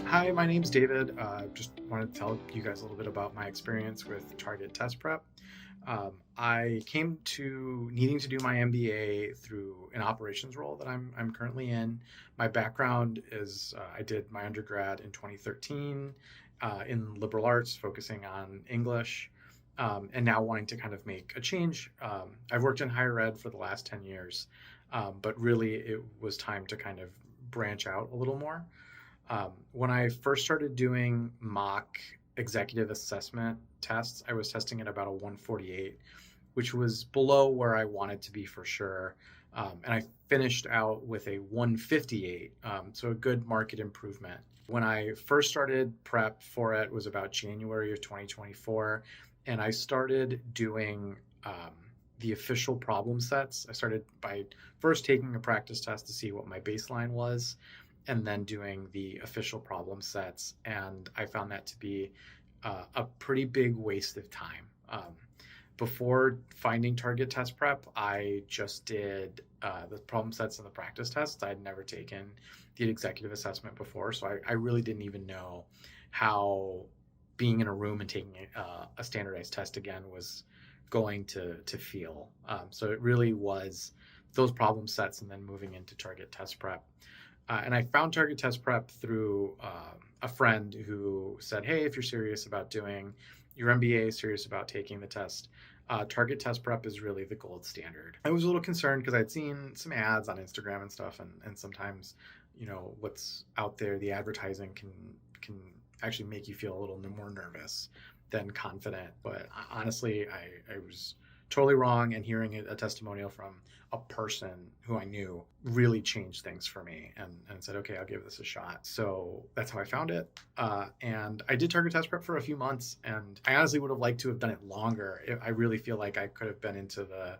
Hi, my name's David. Just wanted to tell you guys a little bit about my experience with target test prep. I came to needing to do my MBA through an operations role that I'm currently in. My background is I did my undergrad in 2013 in liberal arts, focusing on English, and now wanting to kind of make a change. I've worked in higher ed for the last 10 years, but really it was time to kind of branch out a little more. When I first started doing mock executive assessment tests, I was testing at about a 148, which was below where I wanted to be for sure. And I finished out with a 158, so a good market improvement. When I first started prep for it was about January of 2024, and I started doing the official problem sets. I started by first taking a practice test to see what my baseline was, and then doing the official problem sets. And I found that to be a pretty big waste of time. Before finding target test prep, I just did the problem sets and the practice tests. I'd never taken the executive assessment before, so I really didn't even know how being in a room and taking a standardized test again was going to feel. So it really was those problem sets and then moving into target test prep. And I found target test prep through a friend who said, hey, if you're serious about doing your MBA, serious about taking the test, target test prep is really the gold standard. I was a little concerned because I'd seen some ads on Instagram and stuff, and sometimes, what's out there, the advertising can actually make you feel a little more nervous than confident. But honestly, I was totally wrong, and hearing a testimonial from a person who I knew really changed things for me, and said, okay, I'll give this a shot. So that's how I found it. And I did target test prep for a few months, and I honestly would have liked to have done it longer. I really feel like I could have been into the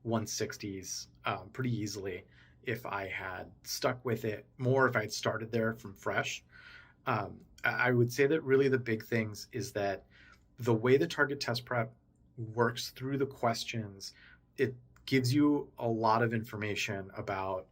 160s pretty easily if I had stuck with it more, if I had started there from fresh. I would say that really the big things is that the way the target test prep works through the questions, it gives you a lot of information about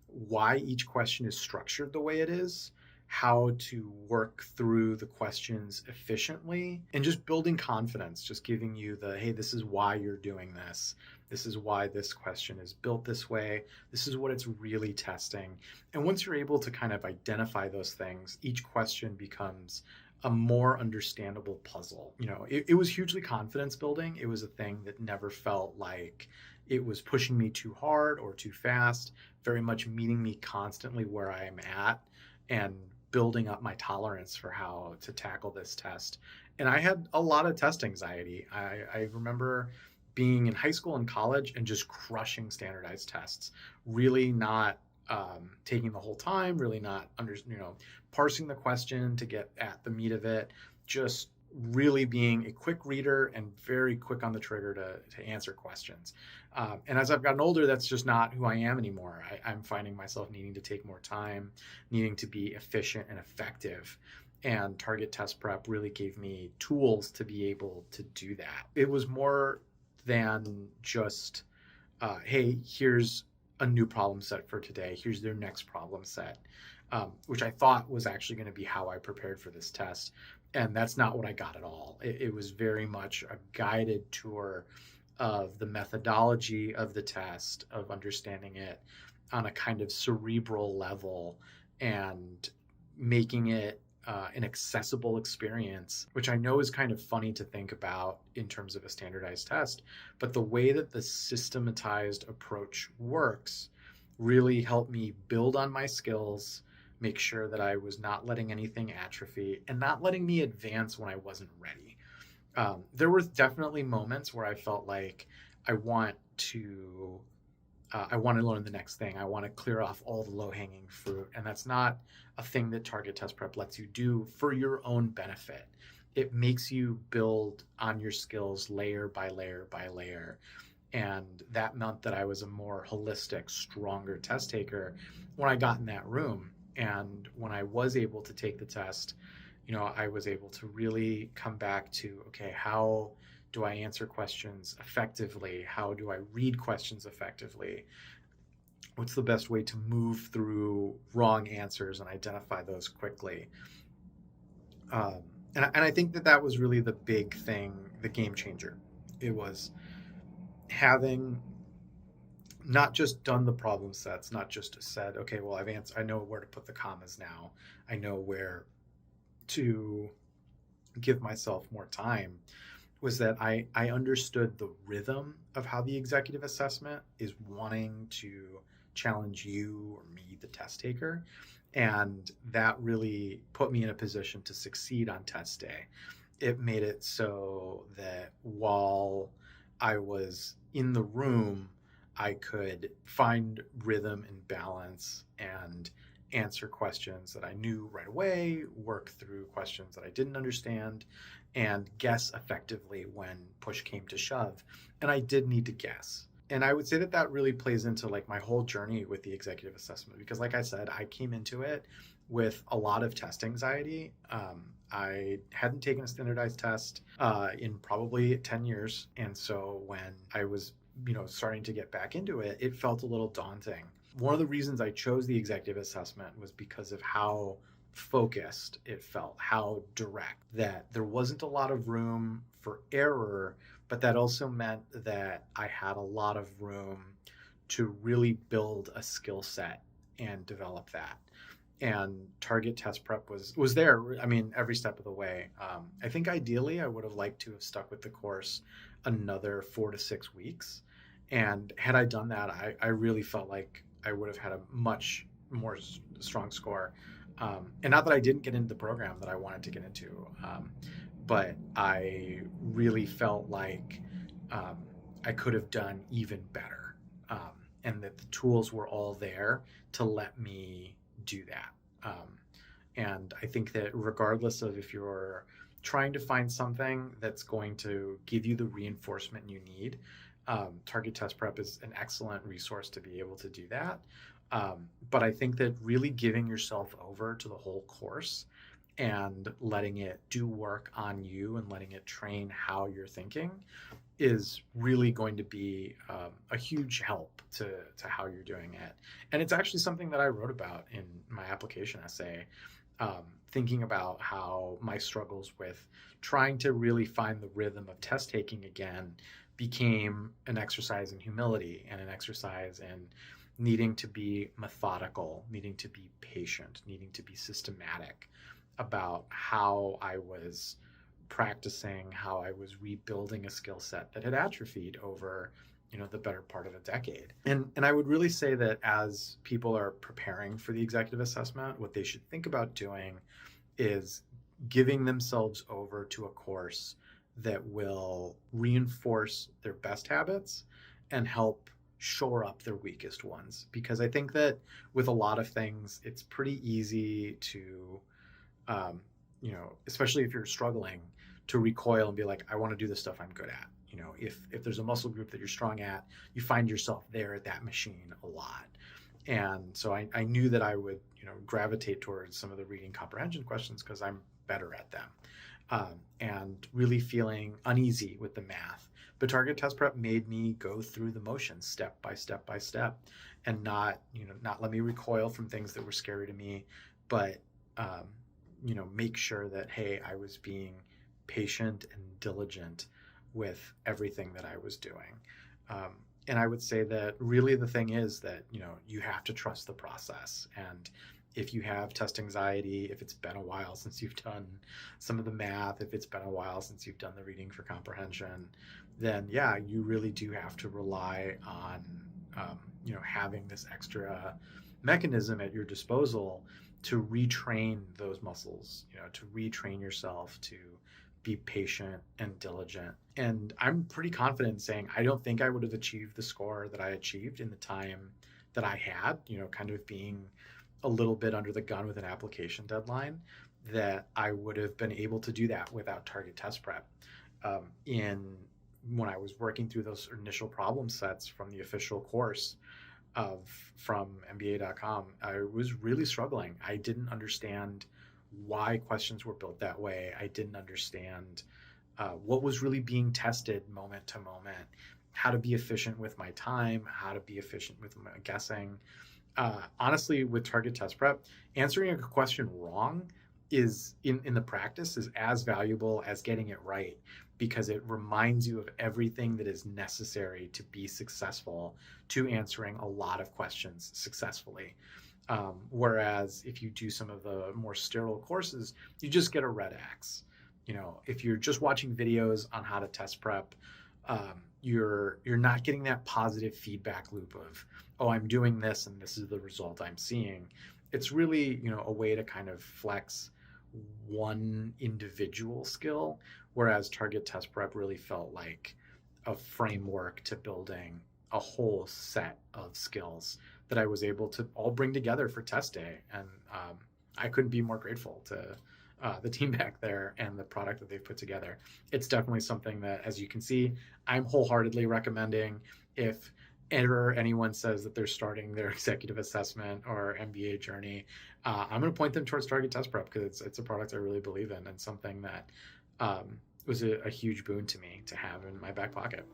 why each question is structured the way it is, how to work through the questions efficiently, and just building confidence, just giving you hey, this is why you're doing this. This is why this question is built this way. This is what it's really testing. And once you're able to kind of identify those things, each question becomes a more understandable puzzle. It was hugely confidence building. It was a thing that never felt like it was pushing me too hard or too fast, very much meeting me constantly where I am at and building up my tolerance for how to tackle this test. And I had a lot of test anxiety. I remember being in high school and college and just crushing standardized tests, really not taking the whole time, really not parsing the question to get at the meat of it, just really being a quick reader and very quick on the trigger to answer questions. And as I've gotten older, that's just not who I am anymore. I'm finding myself needing to take more time, needing to be efficient and effective. And target test prep really gave me tools to be able to do that. It was more than just, hey, here's a new problem set for today. Here's their next problem set, which I thought was actually going to be how I prepared for this test. And that's not what I got at all. It was very much a guided tour of the methodology of the test, of understanding it on a kind of cerebral level and making it an accessible experience, which I know is kind of funny to think about in terms of a standardized test. But the way that the systematized approach works really helped me build on my skills, make sure that I was not letting anything atrophy and not letting me advance when I wasn't ready. There were definitely moments where I felt like I want to learn the next thing. I want to clear off all the low-hanging fruit. And that's not a thing that target test prep lets you do for your own benefit. It makes you build on your skills layer by layer by layer. And that meant that I was a more holistic, stronger test taker when I got in that room. And when I was able to take the test, I was able to really come back to, okay, how do I answer questions effectively? How do I read questions effectively? What's the best way to move through wrong answers and identify those quickly? Um, and I think that that was really the big thing, the game changer. It was having not just done the problem sets, not just said, okay, well, I know where to put the commas now. I know where to give myself more time. Was that I understood the rhythm of how the executive assessment is wanting to challenge you or me, the test taker. And that really put me in a position to succeed on test day. It made it so that while I was in the room, I could find rhythm and balance and answer questions that I knew right away, work through questions that I didn't understand, and guess effectively when push came to shove. And I did need to guess. And I would say that that really plays into like my whole journey with the executive assessment because, like I said, I came into it with a lot of test anxiety. I hadn't taken a standardized test in probably 10 years. And so when I was, starting to get back into it, it felt a little daunting. One of the reasons I chose the executive assessment was because of how focused it felt, how direct, that there wasn't a lot of room for error, but that also meant that I had a lot of room to really build a skill set and develop that. And target test prep was there. I mean, every step of the way. I think ideally I would have liked to have stuck with the course another 4 to 6 weeks. And had I done that, I really felt like I would have had a much more strong score. And not that I didn't get into the program that I wanted to get into, but I really felt like um, I could have done even better, and that the tools were all there to let me do that. And I think that regardless of if you're trying to find something that's going to give you the reinforcement you need, Target Test Prep is an excellent resource to be able to do that. But I think that really giving yourself over to the whole course and letting it do work on you and letting it train how you're thinking is really going to be a huge help to how you're doing it. And it's actually something that I wrote about in my application essay, thinking about how my struggles with trying to really find the rhythm of test taking again became an exercise in humility and an exercise in needing to be methodical, needing to be patient, needing to be systematic about how I was practicing, how I was rebuilding a skill set that had atrophied over, the better part of a decade. And I would really say that as people are preparing for the executive assessment, what they should think about doing is giving themselves over to a course that will reinforce their best habits and help shore up their weakest ones. Because I think that with a lot of things, it's pretty easy to, especially if you're struggling, to recoil and be like, I want to do the stuff I'm good at. If there's a muscle group that you're strong at, you find yourself there at that machine a lot. And so I knew that I would, gravitate towards some of the reading comprehension questions because I'm better at them. And really feeling uneasy with the math. But Target Test Prep made me go through the motions step by step by step, and not let me recoil from things that were scary to me, but make sure that, hey, I was being patient and diligent with everything that I was doing. And I would say that really the thing is that, you have to trust the process. And if you have test anxiety, if it's been a while since you've done some of the math, if it's been a while since you've done the reading for comprehension, then yeah, you really do have to rely on, having this extra mechanism at your disposal to retrain those muscles, to retrain yourself to be patient and diligent. And I'm pretty confident in saying I don't think I would have achieved the score that I achieved in the time that I had, kind of being a little bit under the gun with an application deadline, that I would have been able to do that without Target Test Prep. In when I was working through those initial problem sets from the official course from MBA.com, I was really struggling. I didn't understand why questions were built that way. I didn't understand what was really being tested moment to moment, how to be efficient with my time, how to be efficient with my guessing. Honestly, with Target Test Prep, answering a question wrong is in the practice is as valuable as getting it right, because it reminds you of everything that is necessary to be successful, to answering a lot of questions successfully. Whereas if you do some of the more sterile courses, you just get a red X. If you're just watching videos on how to test prep, you're not getting that positive feedback loop of, oh, I'm doing this and this is the result I'm seeing. It's really, a way to kind of flex one individual skill, whereas target test prep really felt like a framework to building a whole set of skills that I was able to all bring together for test day. And I couldn't be more grateful to the team back there and the product that they've put together. It's definitely something that, as you can see, I'm wholeheartedly recommending. If ever anyone says that they're starting their executive assessment or MBA journey, I'm going to point them towards Target Test Prep, because it's a product I really believe in, and something that was a huge boon to me to have in my back pocket.